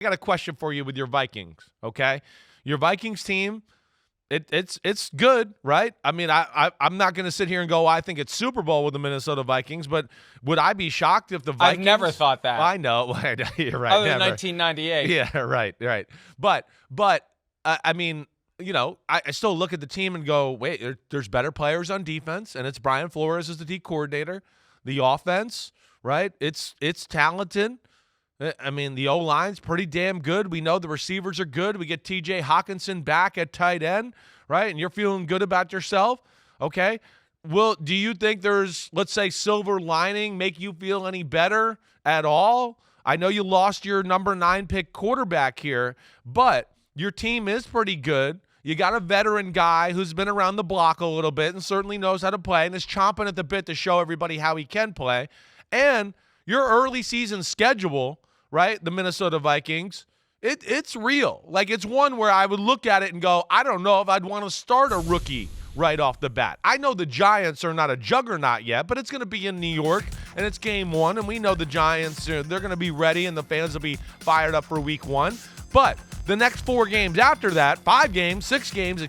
got a question for you with your Vikings, okay? Your Vikings team, it's good, right? I mean, I'm not going to sit here and go, I think it's Super Bowl with the Minnesota Vikings, but would I be shocked if the Vikings? I've never thought that. I know. You're right. Other than never. 1998. Yeah, right. But I mean, I still look at the team and go, wait, there's better players on defense, and it's Brian Flores as the D coordinator. The offense, right? It's talented. I mean, the O-line's pretty damn good. We know the receivers are good. We get T.J. Hawkinson back at tight end, right? And you're feeling good about yourself, okay? Well, do you think there's, let's say, silver lining make you feel any better at all? I know you lost your number 9 pick quarterback here, but your team is pretty good. You got a veteran guy who's been around the block a little bit and certainly knows how to play and is chomping at the bit to show everybody how he can play. And your early season schedule, right, the Minnesota Vikings, it's real. Like, it's one where I would look at it and go, I don't know if I'd want to start a rookie right off the bat. I know the Giants are not a juggernaut yet, but it's going to be in New York, and it's game 1, and we know the Giants, they're going to be ready, and the fans will be fired up for week 1. But the next 4 games after that, 5 games, 6 games,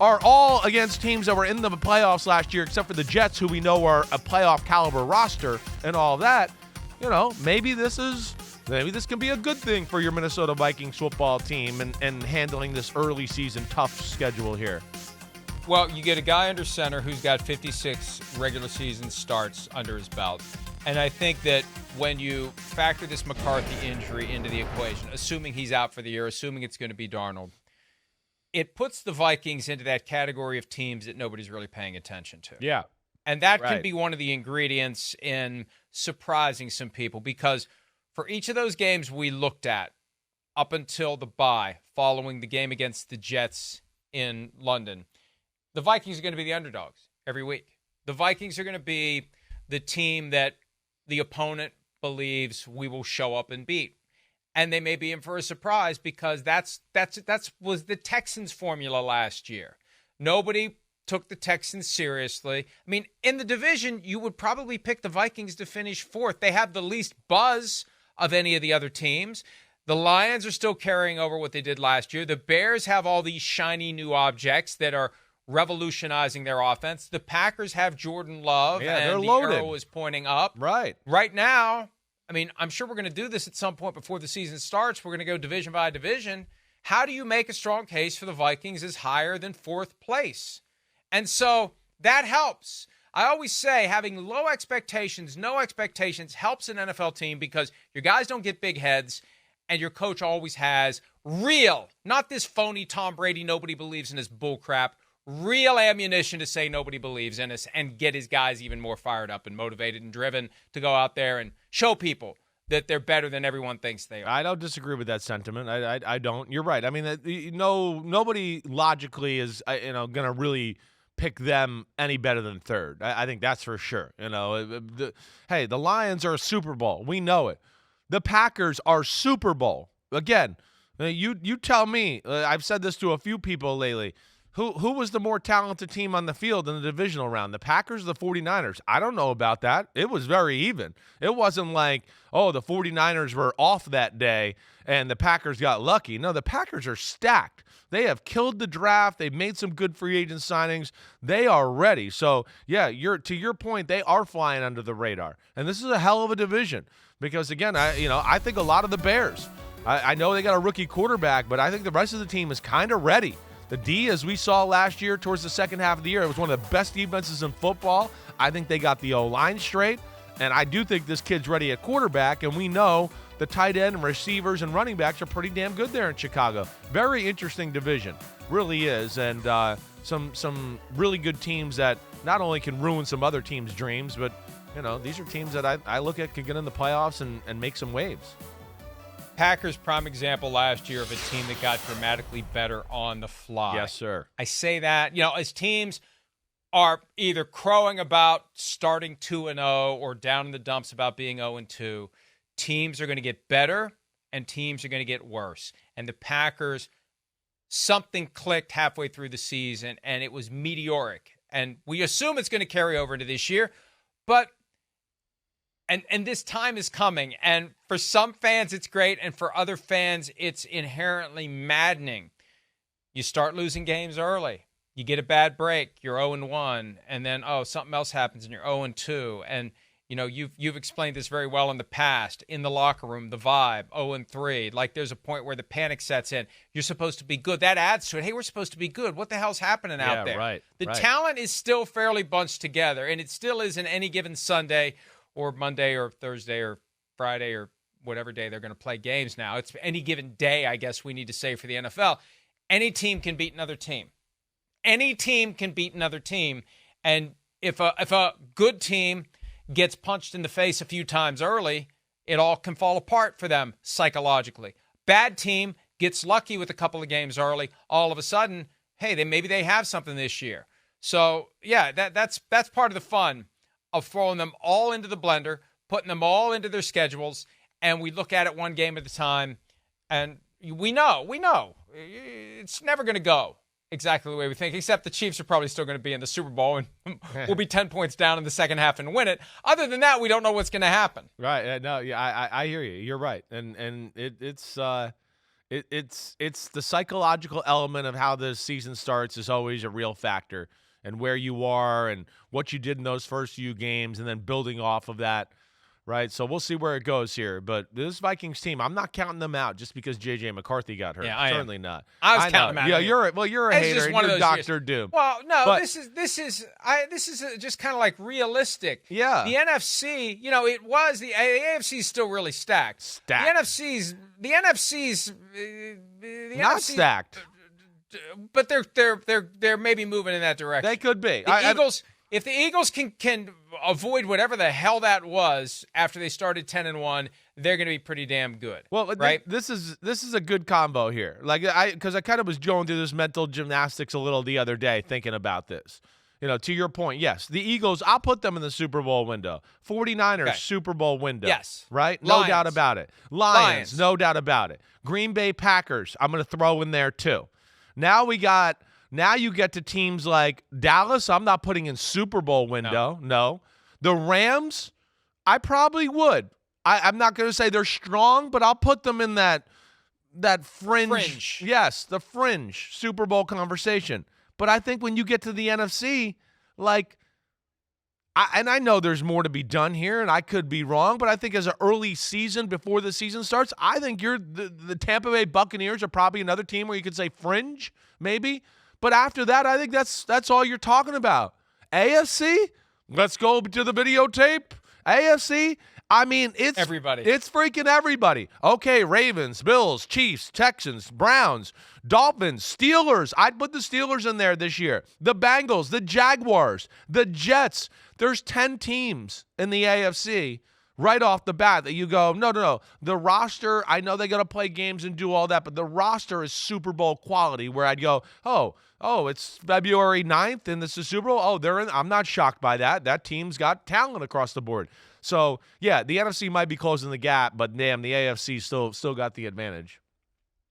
are all against teams that were in the playoffs last year, except for the Jets, who we know are a playoff caliber roster and all that. Maybe this can be a good thing for your Minnesota Vikings football team and handling this early season tough schedule here. Well, you get a guy under center who's got 56 regular season starts under his belt. And I think that when you factor this McCarthy injury into the equation, assuming he's out for the year, assuming it's going to be Darnold, it puts the Vikings into that category of teams that nobody's really paying attention to. Yeah. And that Right. can be one of the ingredients in surprising some people, because for each of those games we looked at up until the bye, following the game against the Jets in London, the Vikings are going to be the underdogs every week. The Vikings are going to be the team that the opponent believes we will show up and beat. And they may be in for a surprise, because that's was the Texans' formula last year. Nobody took the Texans seriously. I mean, in the division, you would probably pick the Vikings to finish 4th. They have the least buzz of any of the other teams. The Lions are still carrying over what they did last year. The Bears have all these shiny new objects that are revolutionizing their offense. The Packers have Jordan Love, Yeah, and they're the loaded. arrow is pointing up. Right. Right now, I mean, I'm sure we're going to do this at some point before the season starts. We're going to go division by division. How do you make a strong case for the Vikings as higher than 4th place? And so that helps. I always say having low expectations, no expectations helps an NFL team, because your guys don't get big heads, and your coach always has real, not this phony Tom Brady, nobody believes in this bullcrap, real ammunition to say nobody believes in us and get his guys even more fired up and motivated and driven to go out there and show people that they're better than everyone thinks they are. I don't disagree with that sentiment. I don't. You're right. I mean, nobody logically is going to really pick them any better than 3rd. I think that's for sure. Hey, the Lions are a Super Bowl. We know it. The Packers are Super Bowl. Again, you tell me. I've said this to a few people lately. Who was the more talented team on the field in the divisional round, the Packers or the 49ers? I don't know about that. It was very even. It wasn't like, the 49ers were off that day and the Packers got lucky. No, the Packers are stacked. They have killed the draft. They've made some good free agent signings. They are ready. So, yeah, to your point, they are flying under the radar. And this is a hell of a division because, again, I think a lot of the Bears, I know they got a rookie quarterback, but I think the rest of the team is kind of ready. The D, as we saw last year towards the second half of the year, it was one of the best defenses in football. I think they got the O-line straight, and I do think this kid's ready at quarterback, and we know the tight end and receivers and running backs are pretty damn good there in Chicago. Very interesting division, really is, and some really good teams that not only can ruin some other teams' dreams, but these are teams that I look at can get in the playoffs and make some waves. Packers, prime example last year of a team that got dramatically better on the fly. Yes, sir. I say that, as teams are either crowing about starting 2-0 or down in the dumps about being 0-2, teams are going to get better and teams are going to get worse. And the Packers, something clicked halfway through the season, and it was meteoric. And we assume it's going to carry over into this year, but And this time is coming. And for some fans, it's great. And for other fans, it's inherently maddening. You start losing games early. You get a bad break. You're 0-1. And then, something else happens and you're 0-2. And, you've explained this very well in the past. In the locker room, the vibe, 0-3. Like there's a point where the panic sets in. You're supposed to be good. That adds to it. Hey, we're supposed to be good. What the hell's happening out there? Right. The talent is still fairly bunched together. And it still is in any given Sunday or Monday or Thursday or Friday or whatever day they're going to play games now. It's any given day, I guess we need to say, for the NFL. Any team can beat another team. Any team can beat another team. And if a good team gets punched in the face a few times early, it all can fall apart for them psychologically. Bad team gets lucky with a couple of games early. All of a sudden, hey, maybe they have something this year. So, yeah, that's part of the fun of throwing them all into the blender, putting them all into their schedules, and we look at it one game at a time, and we know it's never going to go exactly the way we think, except the Chiefs are probably still going to be in the Super Bowl and we'll be 10 points down in the second half and win it. Other than that, we don't know what's going to happen. Right. No, yeah, I hear you. You're right. And it's the psychological element of how the season starts is always a real factor, and where you are and what you did in those first few games and then building off of that, right? So we'll see where it goes here. But this Vikings team, I'm not counting them out just because J.J. McCarthy got hurt. Yeah, Certainly not. I was counting them out. Yeah, you're a hater and you're Dr. Doom. Well, no, but this is just kind of like realistic. Yeah. The NFC, it was the AFC is still really stacked. The NFC's not stacked. But they're maybe moving in that direction. They could be. If the Eagles can avoid whatever the hell that was after they started 10-1, they're going to be pretty damn good. Well, right? This is a good combo here. Because I kind of was going through this mental gymnastics a little the other day thinking about this. To your point, yes, the Eagles, I'll put them in the Super Bowl window. 49ers, Super Bowl window. Yes. Right? No Lions. doubt about it. Lions, no doubt about it. Green Bay Packers, I'm going to throw in there too. Now you get to teams like Dallas, I'm not putting in Super Bowl window. No. The Rams, I probably would. I'm not going to say they're strong, but I'll put them in that fringe. Yes, the fringe Super Bowl conversation. But I think when you get to the NFC, and I know there's more to be done here, and I could be wrong, but I think as an early season before the season starts, I think the Tampa Bay Buccaneers are probably another team where you could say fringe, maybe. But after that, I think that's all you're talking about. AFC, let's go to the videotape. AFC, I mean, it's everybody. It's freaking everybody. Okay, Ravens, Bills, Chiefs, Texans, Browns, Dolphins, Steelers. I'd put the Steelers in there this year. The Bengals, the Jaguars, the Jets. There's 10 teams in the AFC right off the bat that you go, no. The roster, I know they got to play games and do all that, but the roster is Super Bowl quality where I'd go, oh, it's February 9th and this is Super Bowl. Oh, they're in. I'm not shocked by that. That team's got talent across the board. So, yeah, the NFC might be closing the gap, but damn, the AFC still got the advantage.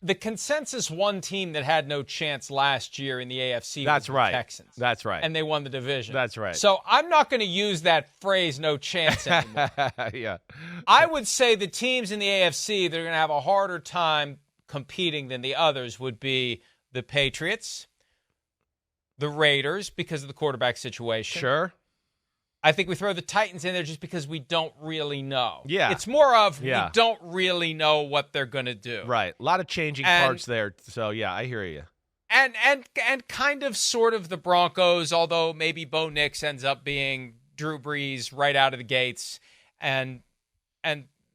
The consensus one team that had no chance last year in the AFC was the Texans. That's right. And they won the division. That's right. So I'm not going to use that phrase, no chance, anymore. Yeah. I would say the teams in the AFC that are going to have a harder time competing than the others would be the Patriots, the Raiders because of the quarterback situation. Sure. I think we throw the Titans in there just because we don't really know. Yeah. It's more of we don't really know what they're going to do. Right. A lot of changing parts there. So, yeah, I hear you. And kind of sort of the Broncos, although maybe Bo Nix ends up being Drew Brees right out of the gates and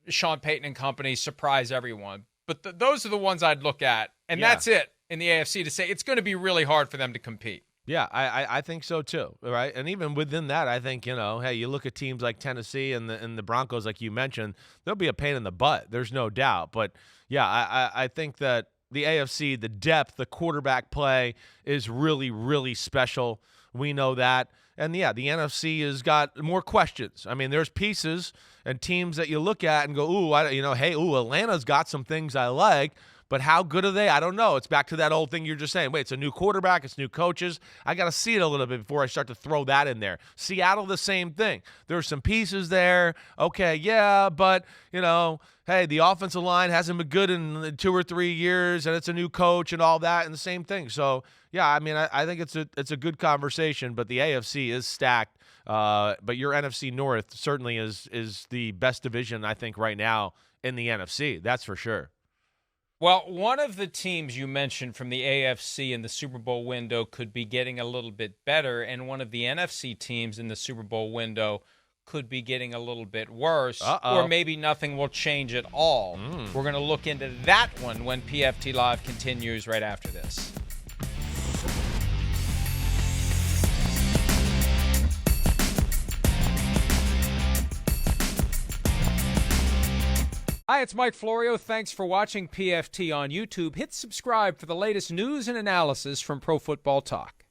Sean Payton and company surprise everyone. But those are the ones I'd look at. And that's it in the AFC to say it's going to be really hard for them to compete. Yeah, I think so too, right? And even within that, I think, hey, you look at teams like Tennessee and the Broncos, like you mentioned, they'll be a pain in the butt. There's no doubt. But, yeah, I think that the AFC, the depth, the quarterback play is really, really special. We know that. And, yeah, the NFC has got more questions. I mean, there's pieces and teams that you look at and go, Atlanta's got some things I like. But how good are they? I don't know. It's back to that old thing you're just saying. Wait, it's a new quarterback. It's new coaches. I got to see it a little bit before I start to throw that in there. Seattle, the same thing. There's some pieces there. Okay, yeah, but, hey, the offensive line hasn't been good in 2 or 3 years, and it's a new coach and all that, and the same thing. So, yeah, I mean, I think it's a good conversation, but the AFC is stacked. But your NFC North certainly is the best division, I think, right now in the NFC. That's for sure. Well, one of the teams you mentioned from the AFC in the Super Bowl window could be getting a little bit better, and one of the NFC teams in the Super Bowl window could be getting a little bit worse, or maybe nothing will change at all. We're going to look into that one when PFT Live continues right after this. Hi, it's Mike Florio. Thanks for watching PFT on YouTube. Hit subscribe for the latest news and analysis from Pro Football Talk.